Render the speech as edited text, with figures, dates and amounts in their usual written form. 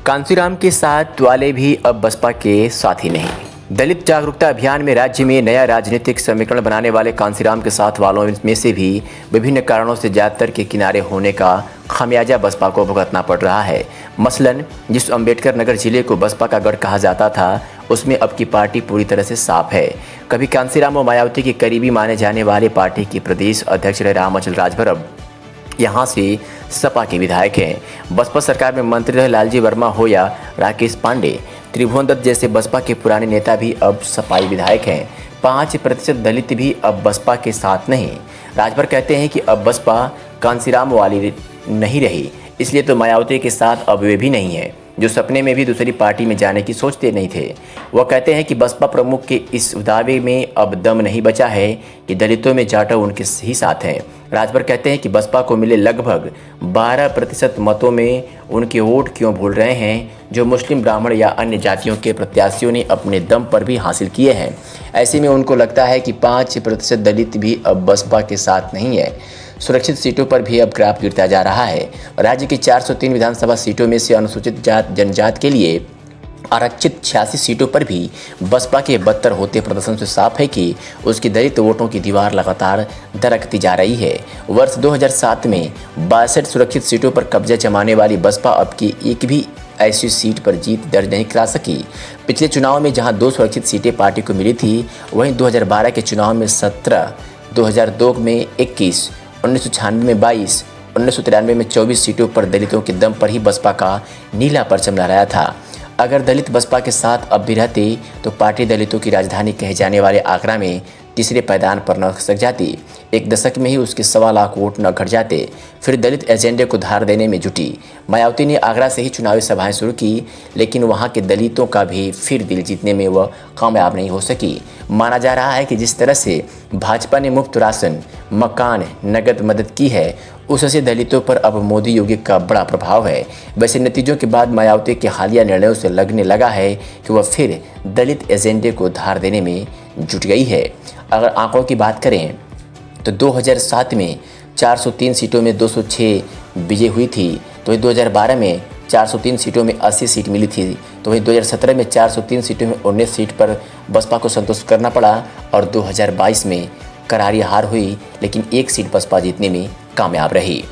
कांसीराम के साथ वाले भी अब बसपा के साथी नहीं। दलित जागरूकता अभियान में राज्य में नया राजनीतिक समीकरण बनाने वाले कांसीराम के साथ वालों में से भी विभिन्न कारणों से ज्यादातर के किनारे होने का खामियाजा बसपा को भुगतना पड़ रहा है। मसलन जिस अम्बेडकर नगर जिले को बसपा का गढ़ कहा जाता था, उसमें अब की पार्टी पूरी तरह से साफ है। कभी कांसीराम और मायावती के करीबी माने जाने वाले पार्टी के प्रदेश अध्यक्ष रहे रामाचल राजभर अब यहाँ से सपा के विधायक हैं। बसपा सरकार में मंत्री रहे लालजी वर्मा हो या राकेश पांडे, त्रिभुवन दत्त जैसे बसपा के पुराने नेता भी अब सपाई विधायक हैं। 5% दलित भी अब बसपा के साथ नहीं। राजभर कहते हैं कि अब बसपा कांसीराम वाली नहीं रही, इसलिए तो मायावती के साथ अब वे भी नहीं है, जो सपने में भी दूसरी पार्टी में जाने की सोचते नहीं थे। वह कहते हैं कि बसपा प्रमुख के इस दावे में अब दम नहीं बचा है कि दलितों में जाटव उनके ही साथ हैं। राजभर कहते हैं कि बसपा को मिले लगभग 12% मतों में उनके वोट क्यों भूल रहे हैं, जो मुस्लिम, ब्राह्मण या अन्य जातियों के प्रत्याशियों ने अपने दम पर भी हासिल किए हैं। ऐसे में उनको लगता है कि 5% दलित भी अब बसपा के साथ नहीं है। सुरक्षित सीटों पर भी अब ग्राफ गिरता जा रहा है। राज्य की 403 विधानसभा सीटों में से अनुसूचित जात जनजात के लिए आरक्षित 86 सीटों पर भी बसपा के बदतर होते प्रदर्शन से साफ है कि उसकी दलित वोटों की दीवार लगातार दरकती जा रही है। वर्ष 2007 में 62 सुरक्षित सीटों पर कब्जा जमाने वाली बसपा अब की एक भी ऐसी सीट पर जीत दर्ज नहीं करा सकी। पिछले चुनाव में जहां 2 सुरक्षित सीटें पार्टी को मिली थी, वहीं 2012 के चुनाव में 17, 2002 में 21, 1996 में 22, 1993 में 24 सीटों पर दलितों के दम पर ही बसपा का नीला परचम लहराया था। अगर दलित बसपा के साथ अब भी रहते तो पार्टी दलितों की राजधानी कहे जाने वाले आगरा में तीसरे पायदान पर न सक जाती। एक दशक में ही उसके 1.25 लाख वोट न घट जाते। फिर दलित एजेंडे को धार देने में जुटी। मायावती ने आगरा से ही चुनावी सभाएं शुरू की, लेकिन वहां के दलितों का भी फिर दिल जीतने में वह कामयाब नहीं हो सकी। माना जा रहा है कि जिस तरह से भाजपा ने मुफ्त राशन, मकान, नगद मदद की है, उससे दलितों पर अब मोदी योगी का बड़ा प्रभाव है। वैसे नतीजों के बाद मायावती के हालिया निर्णयों से लगने लगा है कि वह फिर दलित एजेंडे को धार देने में जुट गई है। अगर आंकड़ों की बात करें तो 2007 में 403 सीटों में 206 विजय हुई थी, तो वही 2012 में 403 सीटों में 80 सीट मिली थी, तो वही 2017 में 403 सीटों में 19 सीट पर बसपा को संतुष्ट करना पड़ा और 2022 में करारी हार हुई, लेकिन एक सीट बसपा जीतने में कामयाब रही।